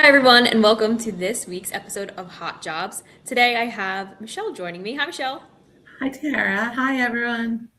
everyone, and welcome to this week's episode of Hot Jobs. Today I have Michelle joining me. Hi, Michelle. Hi, Tara. Hi, everyone.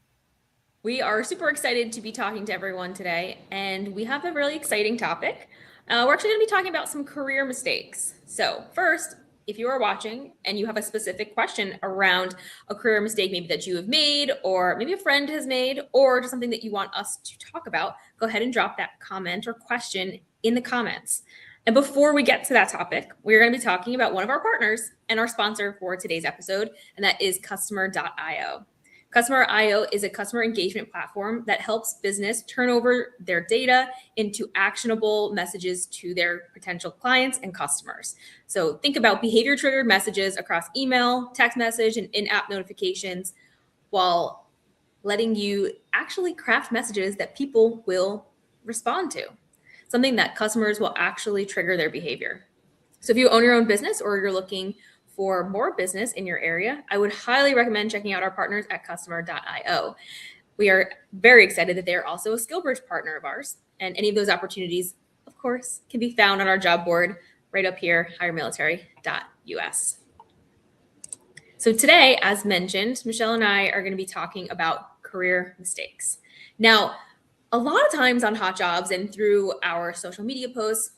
We are super excited to be talking to everyone today, and we have a really exciting topic. We're actually going to be talking about some career mistakes. So, first, if you are watching and you have a specific question around a career mistake, maybe that you have made, or maybe a friend has made, or just something that you want us to talk about, go ahead and drop that comment or question in the comments. And before we get to that topic, we're going to be talking about one of our partners and our sponsor for today's episode, and that is Customer.io. Customer.io is a customer engagement platform that helps business turn over their data into actionable messages to their potential clients and customers. So think about behavior triggered messages across email, text message, and in-app notifications, while letting you actually craft messages that people will respond to, something that customers will actually trigger their behavior. So if you own your own business or you're looking for more business in your area, I would highly recommend checking out our partners at Customer.io. We are very excited that they are also a SkillBridge partner of ours, and any of those opportunities, of course, can be found on our job board right up here, hiremilitary.us. So today, as mentioned, Michelle and I are going to be talking about career mistakes. Now, a lot of times on Hot Jobs and through our social media posts,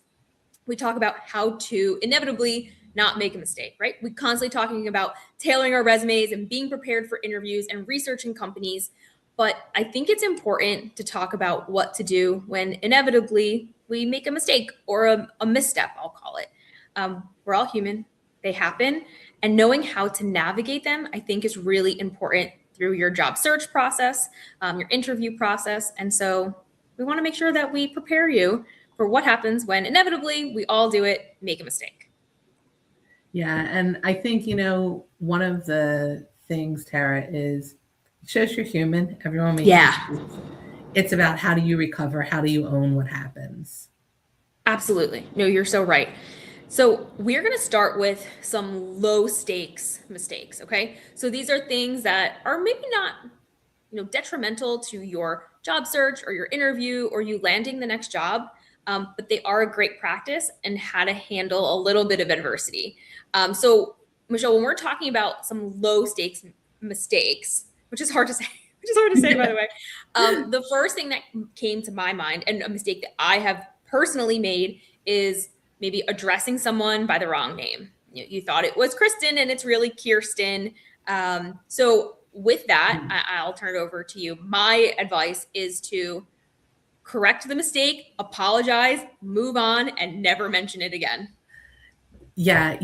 we talk about how to inevitably not make a mistake, right? We're constantly talking about tailoring our resumes and being prepared for interviews and researching companies. But I think it's important to talk about what to do when inevitably we make a mistake or a misstep, I'll call it. We're all human, they happen. And knowing how to navigate them, I think, is really important through your job search process, your interview process. And so we want to make sure that we prepare you for what happens when inevitably we all do it, make a mistake. Yeah, and I think, one of the things, Tara, is it shows you're human. Everyone makes Yeah, mistakes. It's about how do you recover? How do you own what happens? absolutely. No, you're so right. So we're going to start with some low stakes mistakes, okay? So these are things that are maybe not, detrimental to your job search or your interview or you landing the next job, but they are a great practice and how to handle a little bit of adversity. So Michelle, when we're talking about some low stakes mistakes, which is hard to say, by the way, the first thing that came to my mind and a mistake that I have personally made is maybe addressing someone by the wrong name. You thought it was Kristen and it's really Kirsten. So with that, I'll turn it over to you. My advice is to correct the mistake, apologize, move on, and never mention it again. Yeah,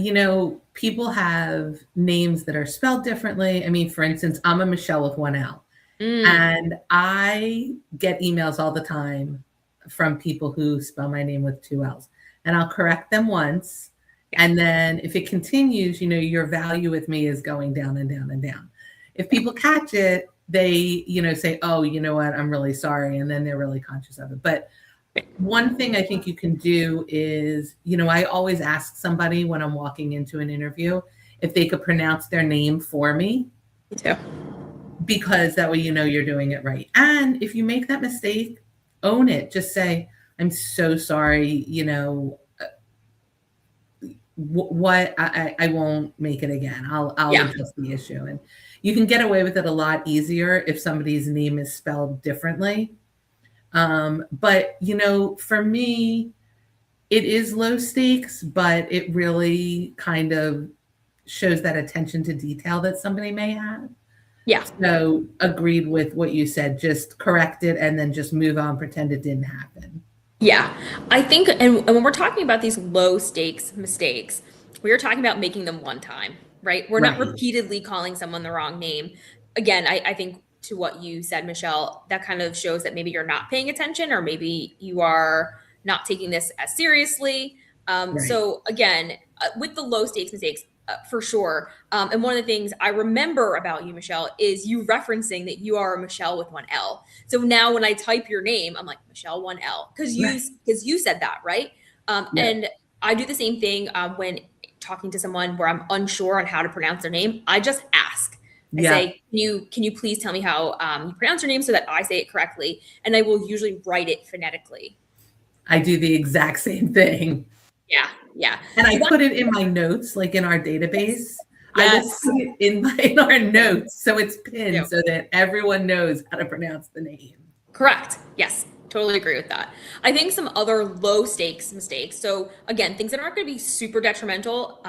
people have names that are spelled differently. I mean, for instance, I'm a Michelle with one L. Mm, And I get emails all the time from people who spell my name with two L's. And I'll correct them once. yeah. And then if it continues, your value with me is going down and down and down. If people catch it, they, say, oh, you know what, I'm really sorry. And then they're really conscious of it. But one thing I think you can do is, I always ask somebody when I'm walking into an interview if they could pronounce their name for me, Me too. because that way you're doing it right. And if you make that mistake, own it. Just say, I'm so sorry, what I won't make it again. I'll Yeah. address the issue. And you can get away with it a lot easier if somebody's name is spelled differently. But for me, it is low stakes, but it really kind of shows that attention to detail that somebody may have. Yeah. So agreed with what you said, just correct it and then just move on, pretend it didn't happen. Yeah. I think, and when we're talking about these low stakes mistakes, we are talking about making them one time, right? We're not Right. repeatedly calling someone the wrong name. Again, I think to what you said, Michelle, that kind of shows that maybe you're not paying attention or maybe you are not taking this as seriously. Right. So again, with the low stakes mistakes, for sure. And one of the things I remember about you, Michelle, is you referencing that you are a Michelle with one L. So now when I type your name, I'm like Michelle one L because Right. you said that, right? Yeah. And I do the same thing when talking to someone where I'm unsure on how to pronounce their name. I just ask. I Yeah. say, can you please tell me how you pronounce your name so that I say it correctly? And I will usually write it phonetically. I do the exact same thing. Yeah. Yeah. And I So put it in my notes, like in our database. I will yes. put it in our notes so it's pinned Yeah. so that everyone knows how to pronounce the name. Correct. Yes. Totally agree with that. I think some other low stakes mistakes. So again, things that aren't going to be super detrimental.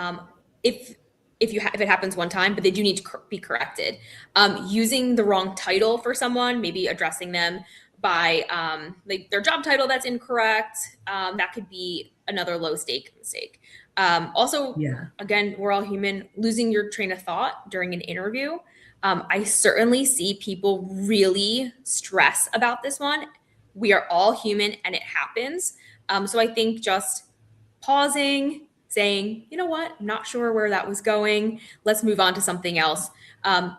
If if it happens one time, but they do need to be corrected. Using the wrong title for someone, maybe addressing them by like their job title that's incorrect. That could be another low stake mistake. Also, Yeah. again, we're all human. Losing your train of thought during an interview. I certainly see people really stress about this one. We are all human and it happens. So I think just pausing, saying, you know what, I'm not sure where that was going. Let's move on to something else.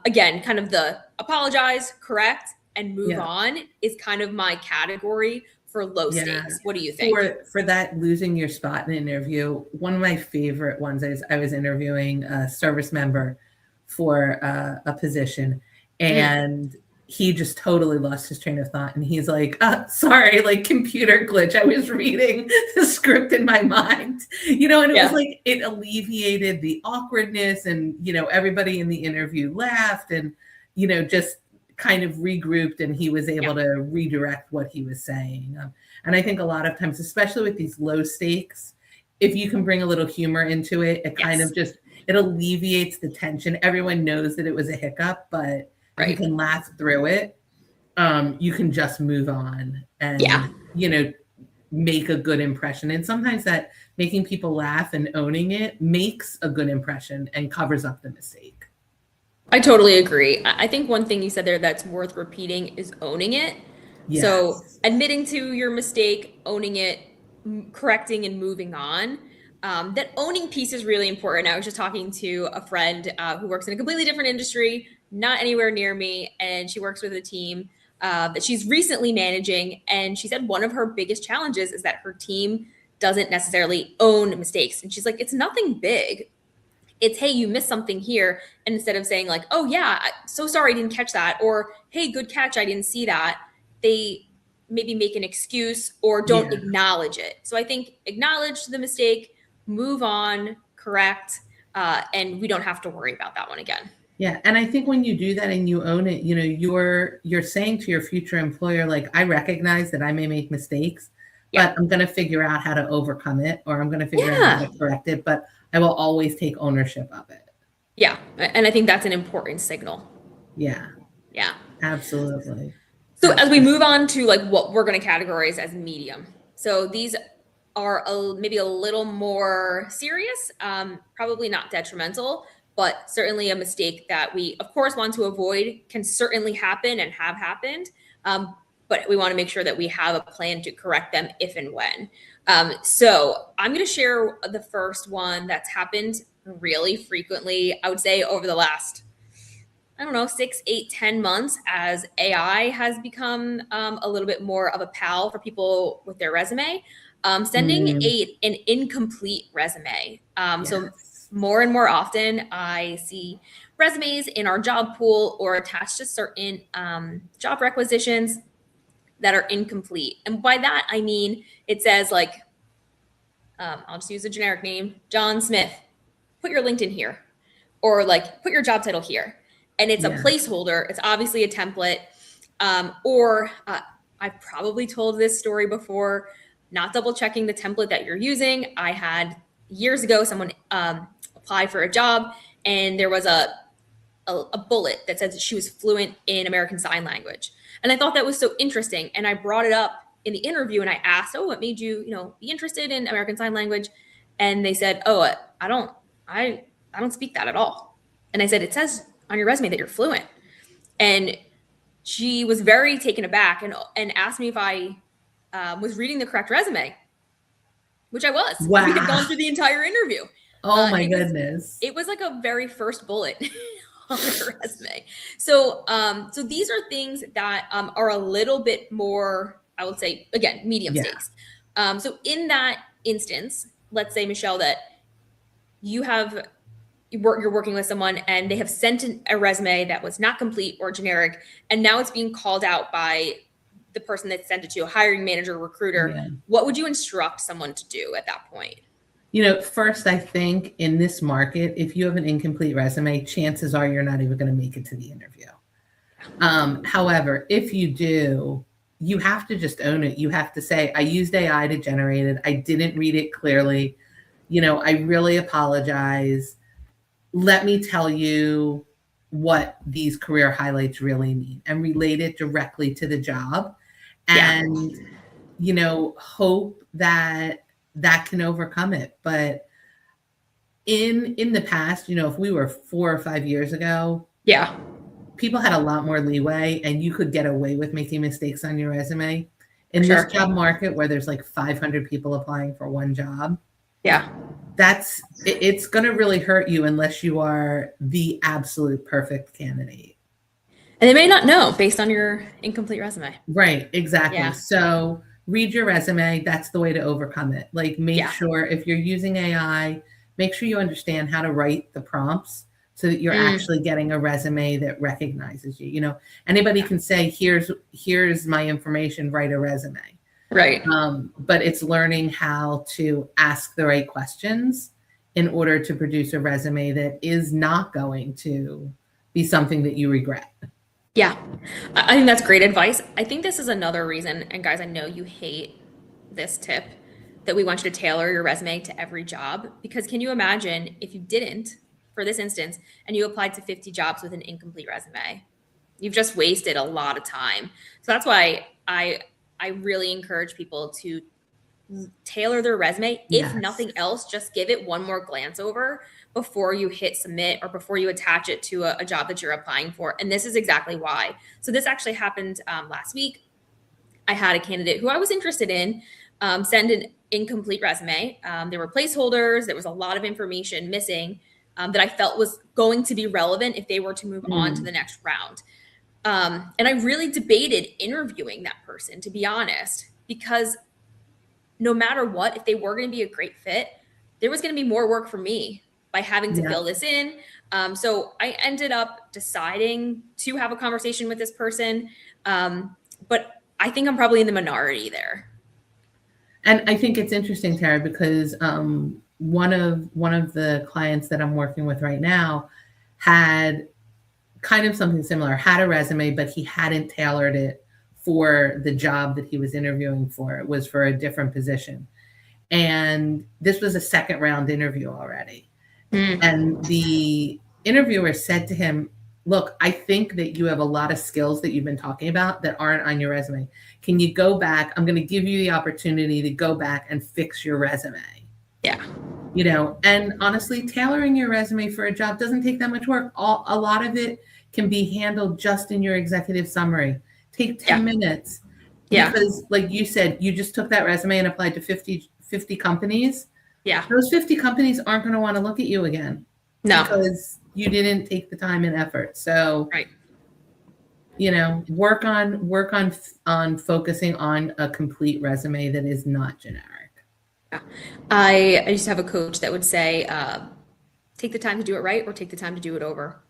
Again, kind of the apologize, correct, and move Yeah. on is kind of my category for low Yeah. stakes. What do you think? For that losing your spot in an interview, one of my favorite ones is I was interviewing a service member for a position, and he just totally lost his train of thought. And he's like, sorry, like computer glitch. I was reading the script in my mind, and it was like, it alleviated the awkwardness, and, everybody in the interview laughed and, just kind of regrouped, and he was able to redirect what he was saying. And I think a lot of times, especially with these low stakes, if you can bring a little humor into it, it kind of just, it alleviates the tension. Everyone knows that it was a hiccup, but if you can laugh through it, you can just move on and, make a good impression. And sometimes that making people laugh and owning it makes a good impression and covers up the mistake. I totally agree. I think one thing you said there that's worth repeating is owning it. Yes. So admitting to your mistake, owning it, correcting and moving on. That owning piece is really important. I was just talking to a friend who works in a completely different industry, not anywhere near me, and she works with a team that she's recently managing. And she said one of her biggest challenges is that her team doesn't necessarily own mistakes. And she's like, it's nothing big. It's, hey, you missed something here. And instead of saying like, oh yeah, so sorry, I didn't catch that. Or, hey, good catch, I didn't see that. They maybe make an excuse or don't acknowledge it. So I think acknowledge the mistake, move on, correct, and we don't have to worry about that one again. Yeah. And I think when you do that and you own it, you're saying to your future employer, like, I recognize that I may make mistakes, but I'm going to figure out how to overcome it, or I'm going to figure out how to correct it, but I will always take ownership of it. Yeah. And I think that's an important signal. Yeah. Yeah. Absolutely. So as we move on to like what we're going to categorize as medium. So these are maybe a little more serious, probably not detrimental, but certainly a mistake that we, of course, want to avoid. Can certainly happen and have happened, but we want to make sure that we have a plan to correct them if and when. So I'm going to share the first one that's happened really frequently, I would say over the last, 6, 8, 10 months, as AI has become a little bit more of a pal for people with their resume. Sending an incomplete resume. So more and more often I see resumes in our job pool or attached to certain job requisitions that are incomplete. And by that, I mean, it says like, I'll just use a generic name, John Smith, put your LinkedIn here, or like put your job title here. And it's a placeholder. It's obviously a template. Or I've probably told this story before, not double checking the template that you're using. I had years ago, someone apply for a job, and there was a bullet that says that she was fluent in American Sign Language. And I thought that was so interesting. And I brought it up in the interview and I asked, oh, what made you, be interested in American Sign Language? And they said, oh, I don't speak that at all. And I said, it says on your resume that you're fluent. And she was very taken aback and asked me if I was reading the correct resume, which I was. Wow. We had gone through the entire interview. Oh my goodness. It was like a very first bullet on her resume. So these are things that are a little bit more, I would say, again, medium stakes. So in that instance, let's say, Michelle, that you're working with someone and they have sent a resume that was not complete or generic, and now it's being called out by the person that sent it to, a hiring manager, recruiter. What would you instruct someone to do at that point? First, I think in this market, if you have an incomplete resume, chances are you're not even going to make it to the interview. However, if you do, you have to just own it. You have to say, I used AI to generate it. I didn't read it clearly. I really apologize. Let me tell you what these career highlights really mean and relate it directly to the job. Yeah. And, hope that that can overcome it. But in the past, if we were 4 or 5 years ago, Yeah. people had a lot more leeway and you could get away with making mistakes on your resume. In Sure. this job market where there's like 500 people applying for one job, Yeah. it's going to really hurt you unless you are the absolute perfect candidate. And they may not know based on your incomplete resume. Right, exactly. Yeah. So read your resume. That's the way to overcome it. Like make sure if you're using AI, make sure you understand how to write the prompts so that you're actually getting a resume that recognizes you. Anybody can say, here's my information, write a resume. Right. But it's learning how to ask the right questions in order to produce a resume that is not going to be something that you regret. Yeah, I think that's great advice. I think this is another reason, and guys, I know you hate this tip, that we want you to tailor your resume to every job. Because can you imagine if you didn't, for this instance, and you applied to 50 jobs with an incomplete resume? You've just wasted a lot of time. So that's why I really encourage people to tailor their resume. If nothing else, just give it one more glance over before you hit submit or before you attach it to a job that you're applying for. And this is exactly why. So this actually happened last week. I had a candidate who I was interested in send an incomplete resume. There were placeholders. There was a lot of information missing that I felt was going to be relevant if they were to move on to the next round. And I really debated interviewing that person, to be honest, because no matter what, if they were going to be a great fit, there was going to be more work for me by having to fill this in. So I ended up deciding to have a conversation with this person. But I think I'm probably in the minority there. And I think it's interesting, Tara, because one of the clients that I'm working with right now had kind of something similar, had a resume, but he hadn't tailored it for the job that he was interviewing for. It was for a different position. And this was a second round interview already. And the interviewer said to him, look, I think that you have a lot of skills that you've been talking about that aren't on your resume. Can you go back? I'm going to give you the opportunity to go back and fix your resume. Yeah. And honestly, tailoring your resume for a job doesn't take that much work. A lot of it can be handled just in your executive summary. Take 10 minutes. Yeah. Because like you said, you just took that resume and applied to 50 companies. Yeah. Those 50 companies aren't going to want to look at you again. No. Because you didn't take the time and effort. So, right. Work on focusing on a complete resume that is not generic. Yeah. I used to have a coach that would say, take the time to do it right or take the time to do it over.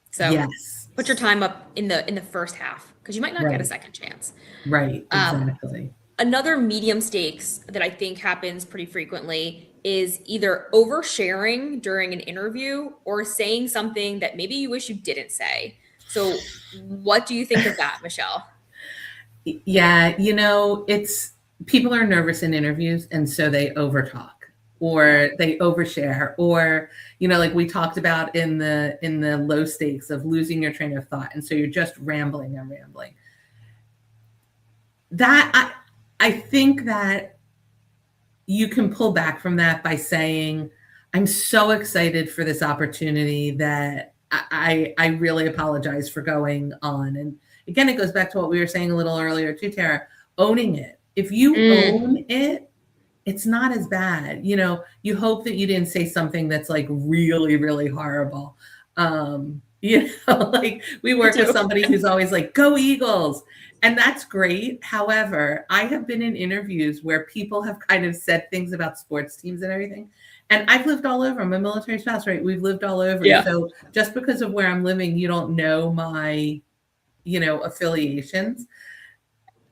So yes. Put your time up in the first half because you might not get a second chance. Right, exactly. Another medium stakes that I think happens pretty frequently is either oversharing during an interview or saying something that maybe you wish you didn't say. So what do you think of that, Michelle? Yeah, it's people are nervous in interviews and so they overtalk or they overshare or like we talked about in the low stakes of losing your train of thought, and so you're just rambling and rambling. That I think that you can pull back from that by saying, I'm so excited for this opportunity that I really apologize for going on. And again, it goes back to what we were saying a little earlier too, Tara, owning it. If you own it, it's not as bad. You hope that you didn't say something that's like really, really horrible. Like we work with somebody who's always like, go Eagles. And that's great. However, I have been in interviews where people have kind of said things about sports teams and everything. And I've lived all over. I'm a military spouse, right? We've lived all over. Yeah. So just because of where I'm living, you don't know my, affiliations.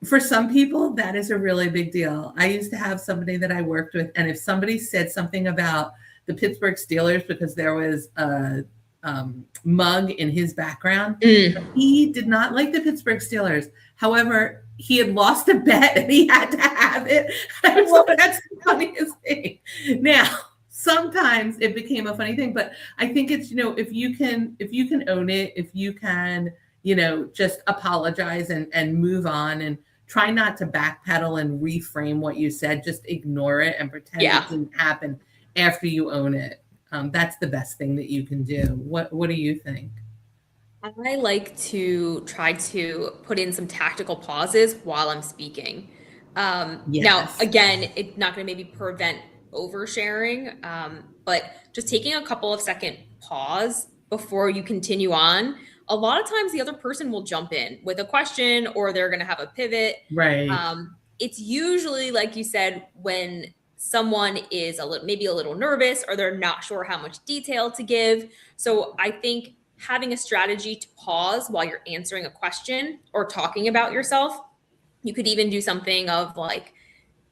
For some people, that is a really big deal. I used to have somebody that I worked with, and if somebody said something about the Pittsburgh Steelers because there was a mug in his background, he did not like the Pittsburgh Steelers. However, he had lost a bet and he had to have it. So that's the funniest thing. Now, sometimes it became a funny thing, but I think it's, if you can own it, if you can, just apologize and move on and try not to backpedal and reframe what you said, just ignore it and pretend it didn't happen after you own it. That's the best thing that you can do. What do you think? I like to try to put in some tactical pauses while I'm speaking. Now, again, it's not going to maybe prevent oversharing, but just taking a couple of second pause before you continue on. A lot of times the other person will jump in with a question or they're going to have a pivot. Right. It's usually, like you said, when someone is maybe a little nervous or they're not sure how much detail to give. So I think having a strategy to pause while you're answering a question or talking about yourself, you could even do something of like,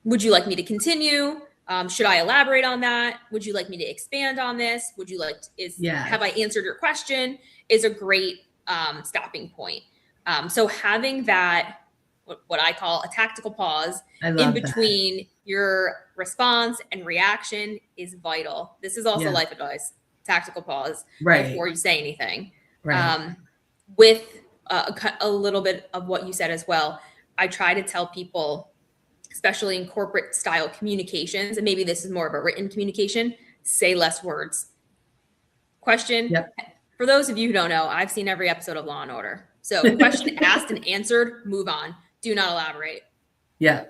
would you like me to continue? Should I elaborate on that? Would you like me to expand on this? Would you like have I answered your question? Is a great stopping point. So having that, what I call a tactical pause in between your response and reaction is vital. This is also life advice. Tactical pause before you say anything. Right. With a little bit of what you said as well, I try to tell people, especially in corporate style communications, and maybe this is more of a written communication, say less words. Question. Yep. For those of you who don't know, I've seen every episode of Law and Order. So question asked and answered, move on. Do not elaborate. Yeah,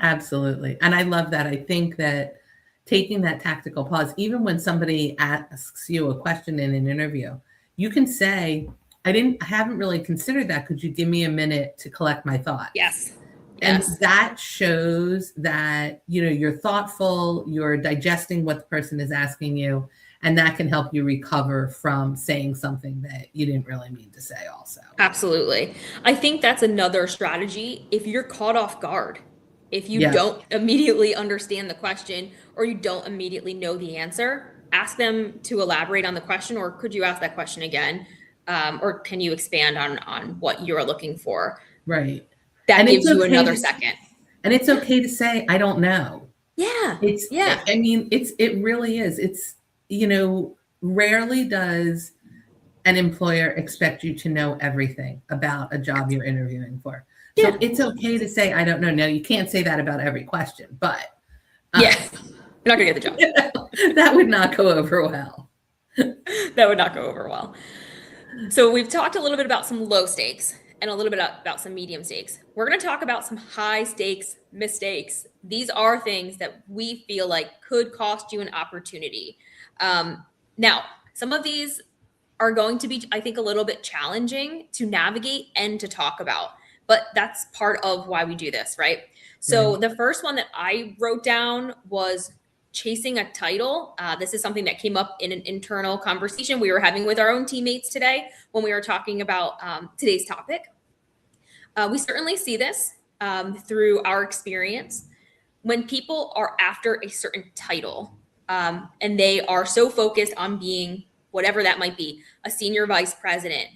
absolutely. And I love that. I think that taking that tactical pause, even when somebody asks you a question in an interview, you can say, I haven't really considered that. Could you give me a minute to collect my thoughts? Yes. And that shows that, you're thoughtful, you're digesting what the person is asking you, and that can help you recover from saying something that you didn't really mean to say also. Absolutely. I think that's another strategy. If you're caught off guard, if you don't immediately understand the question or you don't immediately know the answer, ask them to elaborate on the question, or could you ask that question again? Or can you expand on what you're looking for? Right. That gives you another second. And it's okay to say, I don't know. Yeah. I mean, it really is. It's, rarely does an employer expect you to know everything about a job you're interviewing for. So it's okay to say, I don't know. Now, you can't say that about every question, but you're not gonna get the job. That would not go over well. That would not go over well. So we've talked a little bit about some low stakes and a little bit about some medium stakes. We're going to talk about some high stakes mistakes. These are things that we feel like could cost you an opportunity. Now, some of these are going to be, I think, a little bit challenging to navigate and to talk about, but that's part of why we do this, right? So the first one that I wrote down was chasing a title. This is something that came up in an internal conversation we were having with our own teammates today when we were talking about today's topic. We certainly see this through our experience when people are after a certain title and they are so focused on being whatever that might be, a senior vice president,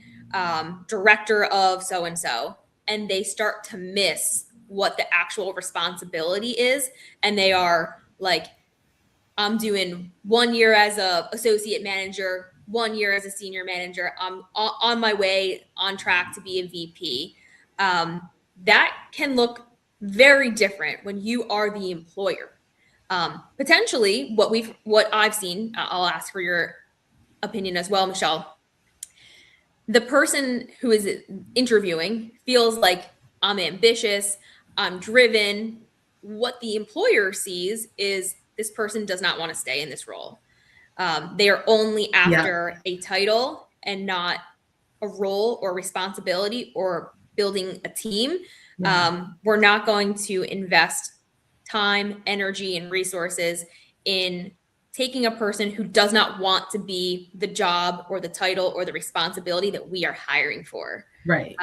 director of so-and-so, and they start to miss what the actual responsibility is. And they are like, I'm doing 1 year as a associate manager, 1 year as a senior manager. I'm on my way, on track to be a VP. That can look very different when you are the employer. Potentially, what I've seen, I'll ask for your opinion as well, Michelle. The person who is interviewing feels like I'm ambitious, I'm driven. What the employer sees is this person does not want to stay in this role. They are only after a title and not a role or responsibility or building a team. We're not going to invest time, energy, and resources in taking a person who does not want to be the job or the title or the responsibility that we are hiring for. Right.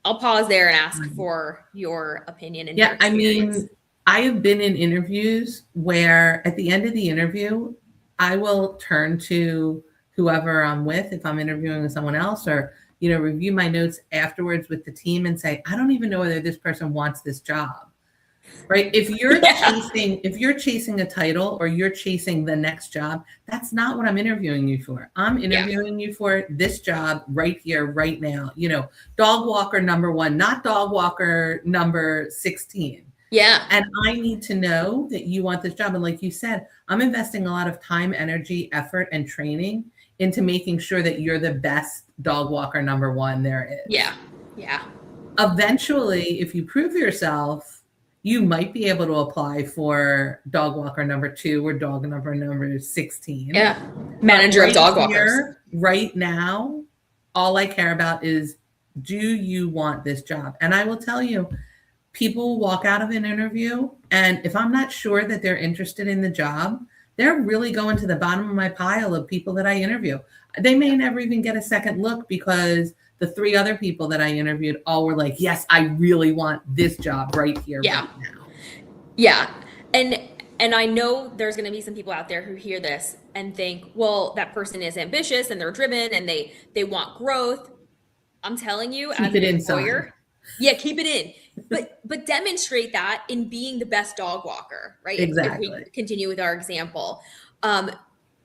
I'll pause there and ask for your opinion and Yeah, your I experience. mean, I have been in interviews where at the end of the interview, I will turn to whoever I'm with, if I'm interviewing with someone else, or, review my notes afterwards with the team and say, I don't even know whether this person wants this job. Right? If you're chasing a title or you're chasing the next job, that's not what I'm interviewing you for. I'm interviewing you for this job right here, right now. Dog walker number 1, not dog walker number 16. Yeah. And I need to know that you want this job. And like you said, I'm investing a lot of time, energy, effort, and training into making sure that you're the best dog walker number 1 there is. Yeah. Yeah. Eventually, if you prove yourself, you might be able to apply for dog walker number 2 or dog number 16. Yeah. Manager of dog walkers. Right now, all I care about is, do you want this job? And I will tell you, people walk out of an interview, and if I'm not sure that they're interested in the job, they're really going to the bottom of my pile of people that I interview. They may never even get a second look because the 3 other people that I interviewed all were like, yes, I really want this job right here, right now. Yeah. And I know there's going to be some people out there who hear this and think, well, that person is ambitious and they're driven and they want growth. I'm telling you, keep as it an inside. employer, keep it in. But demonstrate that in being the best dog walker, right? Exactly. If we continue with our example.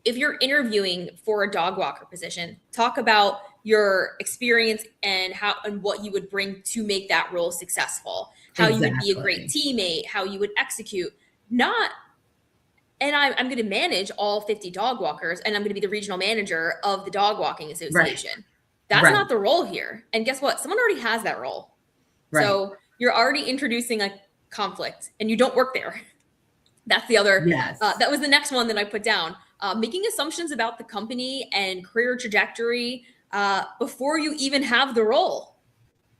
If you're interviewing for a dog walker position, talk about your experience and what you would bring to make that role successful, how you would be a great teammate, how you would execute. And I'm going to manage all 50 dog walkers, and I'm going to be the regional manager of the dog walking association. Right. That's not the role here. And guess what? Someone already has that role. Right. So you're already introducing a conflict, and you don't work there. That's the other. Yes. That was the next one that I put down. Making assumptions about the company and career trajectory before you even have the role.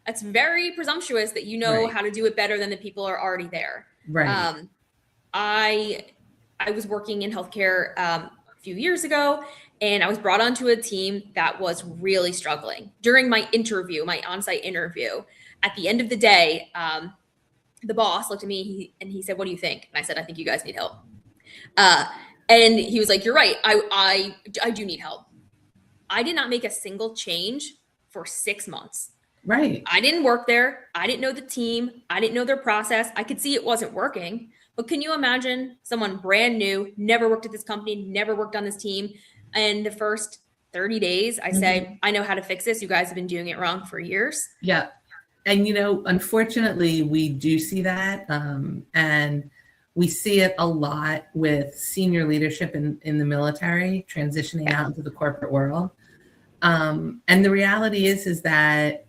That's very presumptuous that you know how to do it better than the people are already there. Right. I was working in healthcare a few years ago, and I was brought onto a team that was really struggling. During my interview, my on-site interview, at the end of the day, the boss looked at me and he said, "What do you think?" And I said, "I think you guys need help." And he was like, "You're right. I do need help." I did not make a single change for 6 months. Right. I didn't work there. I didn't know the team. I didn't know their process. I could see it wasn't working. But can you imagine someone brand new, never worked at this company, never worked on this team, and the first 30 days, I say, I know how to fix this. You guys have been doing it wrong for years. Yeah. And, unfortunately, we do see that. And we see it a lot with senior leadership in the military transitioning out into the corporate world. And the reality is that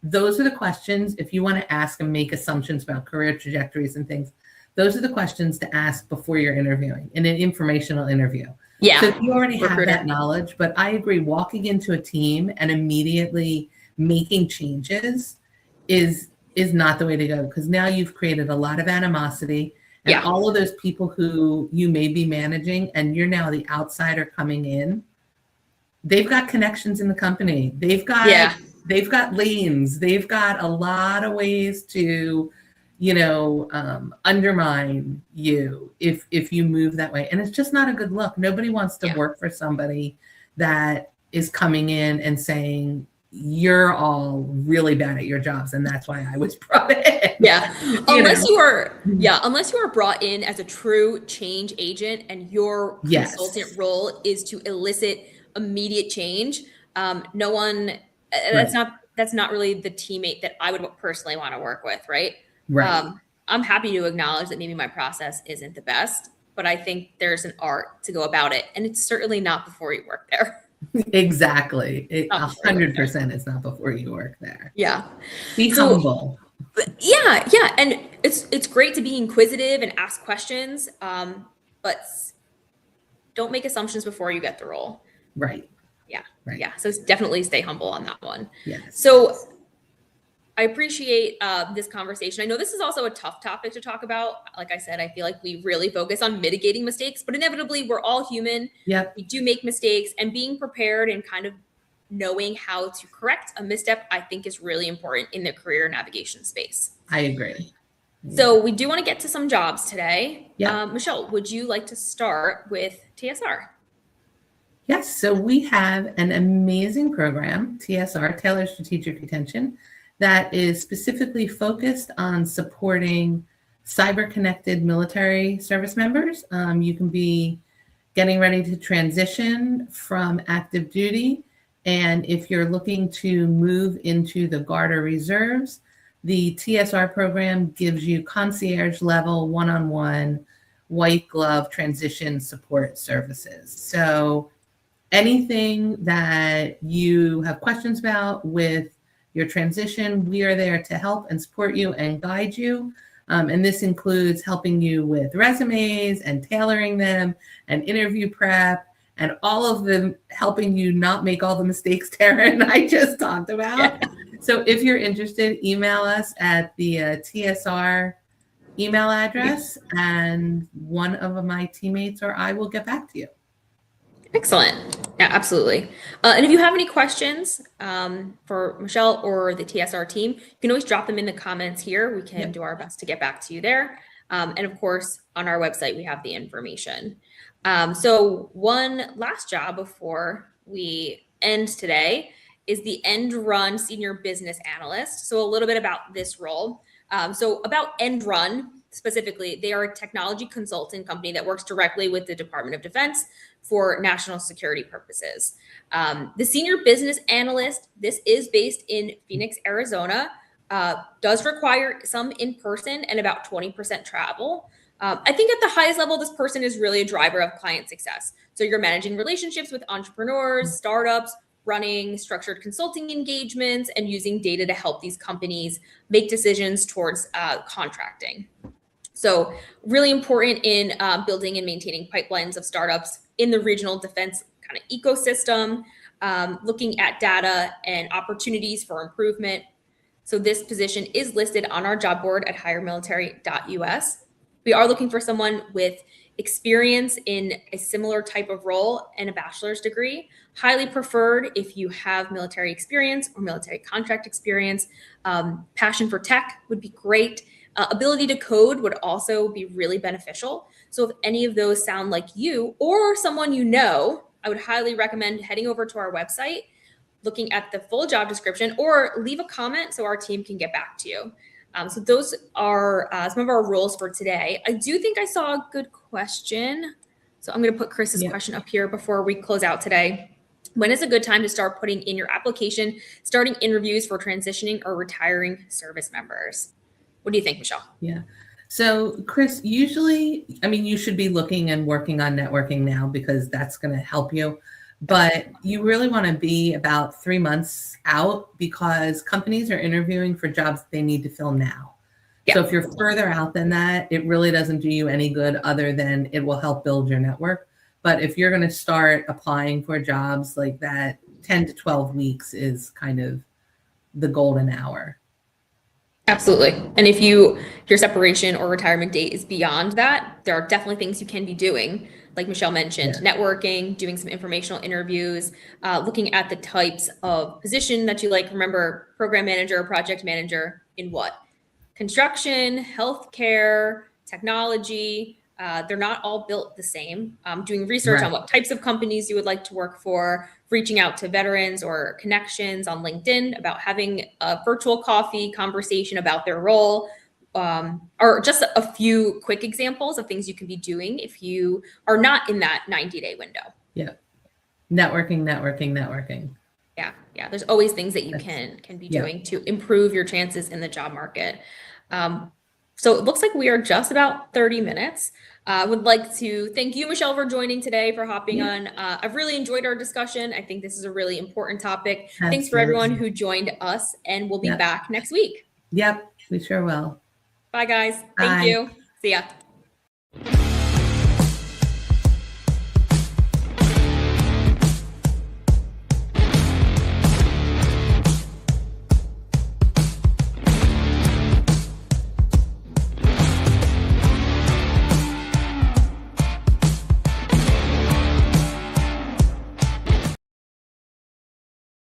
those are the questions, if you want to ask and make assumptions about career trajectories and things, those are the questions to ask before you're interviewing in an informational interview. Yeah. So you already have that knowledge, but I agree, walking into a team and immediately making changes is not the way to go, because now you've created a lot of animosity, and all of those people who you may be managing and you're now the outsider coming in, they've got connections in the company. They've got lanes. They've got a lot of ways to undermine you if you move that way. And it's just not a good look. Nobody wants to work for somebody that is coming in and saying, you're all really bad at your jobs, and that's why I was brought in. Yeah. Unless you are brought in as a true change agent and your consultant role is to elicit immediate change. No one, that's not really the teammate that I would personally want to work with. Right. Right. I'm happy to acknowledge that maybe my process isn't the best, but I think there's an art to go about it. And it's certainly not before you work there. Exactly. 100% it's not before you work there. Yeah. Be humble. Yeah. And it's great to be inquisitive and ask questions, but don't make assumptions before you get the role. Right. Yeah. Right. Yeah. So definitely stay humble on that one. Yes. So I appreciate this conversation. I know this is also a tough topic to talk about. Like I said, I feel like we really focus on mitigating mistakes, but inevitably we're all human. Yep. We do make mistakes, and being prepared and kind of knowing how to correct a misstep, I think is really important in the career navigation space. I agree. So we do want to get to some jobs today. Yeah. Michelle, would you like to start with TSR? Yes, so we have an amazing program, TSR, Tailored Strategic Retention, that is specifically focused on supporting cyber-connected military service members. You can be getting ready to transition from active duty, and if you're looking to move into the Guard or Reserves, the TSR program gives you concierge level, one-on-one, white glove transition support services. So anything that you have questions about with your transition, we are there to help and support you and guide you. And this includes helping you with resumes and tailoring them and interview prep and all of them, helping you not make all the mistakes Tara and I just talked about. Yeah. So if you're interested, email us at the TSR email address, and one of my teammates or I will get back to you. Excellent. Yeah, absolutely. And if you have any questions for Michelle or the TSR team, you can always drop them in the comments here. We can do our best to get back to you there. And of course, on our website, we have the information. So one last job before we end today is the End Run Senior Business Analyst. So a little bit about this role. So about End Run specifically, they are a technology consulting company that works directly with the Department of Defense for national security purposes. The Senior Business Analyst, this is based in Phoenix, Arizona, does require some in-person and about 20% travel. I think at the highest level, this person is really a driver of client success. So you're managing relationships with entrepreneurs, startups, running structured consulting engagements, and using data to help these companies make decisions towards contracting. So really important in building and maintaining pipelines of startups in the regional defense kind of ecosystem, looking at data and opportunities for improvement. So this position is listed on our job board at hiremilitary.us. We are looking for someone with experience in a similar type of role and a bachelor's degree. Highly preferred if you have military experience or military contract experience. Passion for tech would be great. Ability to code would also be really beneficial. So if any of those sound like you or someone you know, I would highly recommend heading over to our website, looking at the full job description, or leave a comment so our team can get back to you. So those are some of our rules for today. I do think I saw a good question. So I'm going to put Chris's question up here before we close out today. When is a good time to start putting in your application, starting interviews for transitioning or retiring service members? What do you think, Michelle? Yeah. So Chris, usually, I mean, you should be looking and working on networking now because that's going to help you. But you really want to be about 3 months out because companies are interviewing for jobs they need to fill now. Yeah. So if you're further out than that, it really doesn't do you any good other than it will help build your network. But if you're going to start applying for jobs like that, 10 to 12 weeks is kind of the golden hour. Absolutely. And if your separation or retirement date is beyond that, there are definitely things you can be doing. Like Michelle mentioned, networking, doing some informational interviews, looking at the types of position that you like. Remember, program manager, project manager in what? Construction, healthcare, technology. They're not all built the same. Doing research on what types of companies you would like to work for, reaching out to veterans or connections on LinkedIn about having a virtual coffee conversation about their role, or just a few quick examples of things you can be doing if you are not in that 90-day window. Yeah. Networking. Yeah. There's always things that you can be doing to improve your chances in the job market. So it looks like we are just about 30 minutes. I would like to thank you, Michelle, for joining today, for hopping on. I've really enjoyed our discussion. I think this is a really important topic. Absolutely. Thanks for everyone who joined us, and we'll be back next week. Yep, we sure will. Bye, guys. Thank you. See ya.